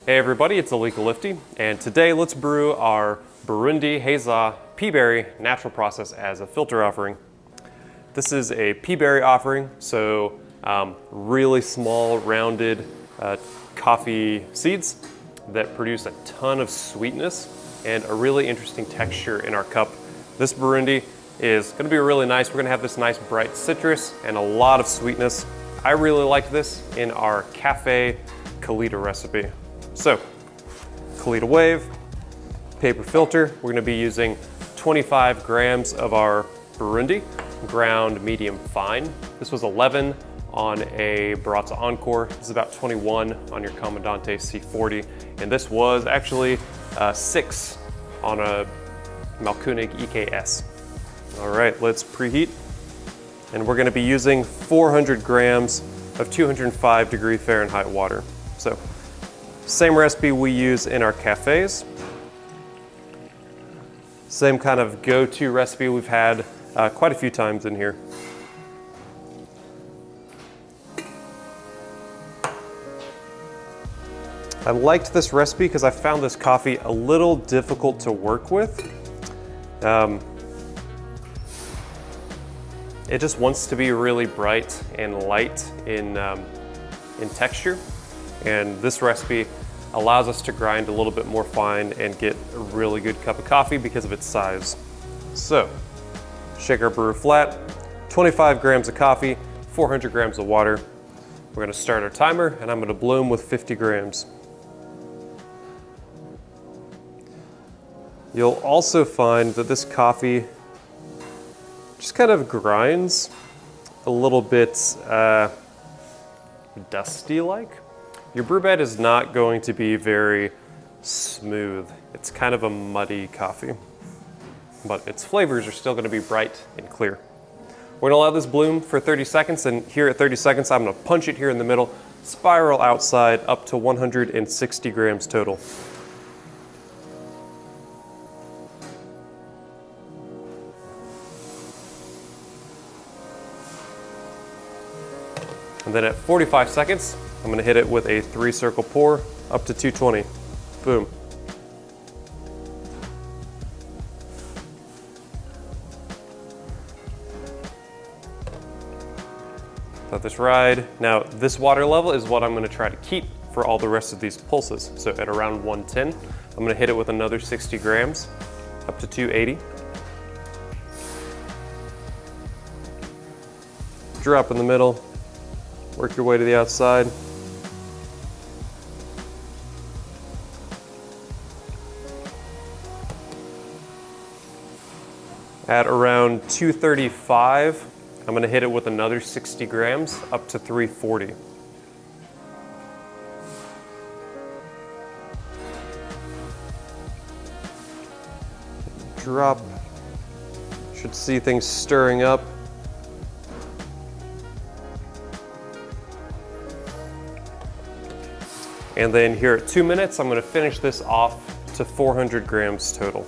Hey everybody, it's Illegal Lifty, and today let's brew our Burundi Heza Peaberry natural process as a filter offering. This is a Peaberry offering, so really small rounded coffee seeds that produce a ton of sweetness and a really interesting texture in our cup. This Burundi is going to be really nice. We're going to have this nice bright citrus and a lot of sweetness. I really like this in our cafe Kalita recipe. So, Kalita wave, paper filter. We're going to be using 25 grams of our Burundi, ground medium fine. This was 11 on a Baratza Encore. This is about 21 on your Comandante C40. And this was actually 6 on a Malkunig EKS. All right, let's preheat. And we're going to be using 400 grams of 205 Fahrenheit water. So, same recipe we use in our cafes. Same kind of go-to recipe we've had quite a few times in here. I liked this recipe because I found this coffee a little difficult to work with. It just wants to be really bright and light in texture. And this recipe allows us to grind a little bit more fine and get a really good cup of coffee because of its size. So, shake our brew flat, 25 grams of coffee, 400 grams of water. We're gonna start our timer and I'm gonna bloom with 50 grams. You'll also find that this coffee just kind of grinds a little bit dusty-like. Your brew bed is not going to be very smooth. It's kind of a muddy coffee, but its flavors are still going to be bright and clear. We're going to allow this bloom for 30 seconds, and here at 30 seconds, I'm going to punch it here in the middle, spiral outside up to 160 grams total. And then at 45 seconds, I'm gonna hit it with a 3-circle pour up to 220. Boom. Let this ride. Now, this water level is what I'm gonna try to keep for all the rest of these pulses. So at around 110, I'm gonna hit it with another 60 grams up to 280. Drop in the middle. Work your way to the outside. At around 235, I'm gonna hit it with another 60 grams up to 340. Drop. Should see things stirring up. And then here at 2 minutes, I'm gonna finish this off to 400 grams total.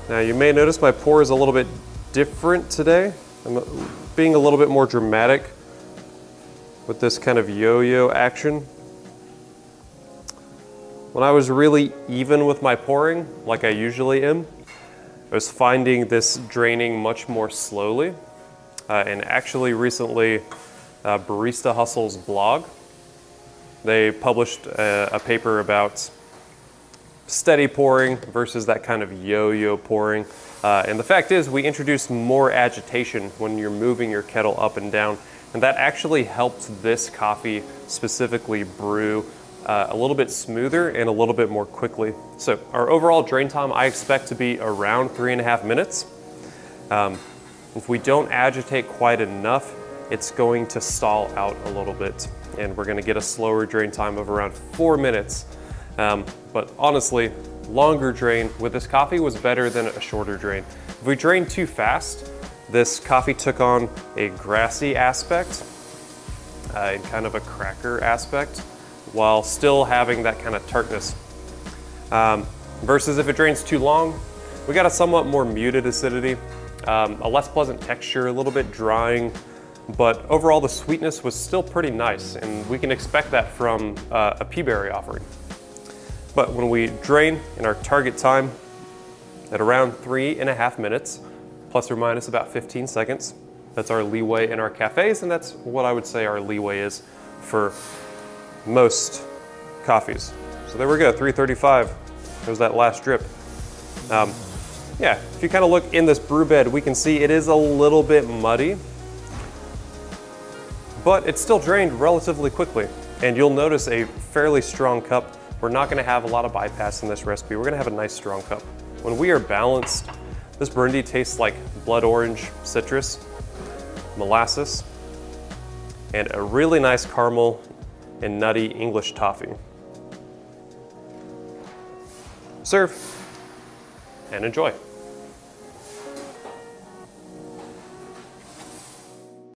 Now you may notice my pour is a little bit different today. I'm being a little bit more dramatic with this kind of yo-yo action. When I was really even with my pouring, like I usually am, I was finding this draining much more slowly. And actually recently, Barista Hustle's blog, they published a paper about steady pouring versus that kind of yo-yo pouring. And the fact is, we introduced more agitation when you're moving your kettle up and down. And that actually helped this coffee specifically brew a little bit smoother and a little bit more quickly. So our overall drain time, I expect to be around 3.5 minutes. If we don't agitate quite enough, it's going to stall out a little bit, and we're gonna get a slower drain time of around 4 minutes. But honestly, longer drain with this coffee was better than a shorter drain. If we drained too fast, this coffee took on a grassy aspect and kind of a cracker aspect, while still having that kind of tartness. Versus if it drains too long, we got a somewhat more muted acidity, a less pleasant texture, a little bit drying, but overall the sweetness was still pretty nice, and we can expect that from a Peaberry offering. But when we drain in our target time at around 3.5 minutes, plus or minus about 15 seconds, that's our leeway in our cafes, and that's what I would say our leeway is for most coffees. So there we go, 335. There's that last drip. Yeah, if you kind of look in this brew bed, we can see it is a little bit muddy, but it's still drained relatively quickly. And you'll notice a fairly strong cup. We're not gonna have a lot of bypass in this recipe. We're gonna have a nice strong cup. When we are balanced, this Burundi tastes like blood orange citrus, molasses, and a really nice caramel and nutty English toffee. Serve and enjoy.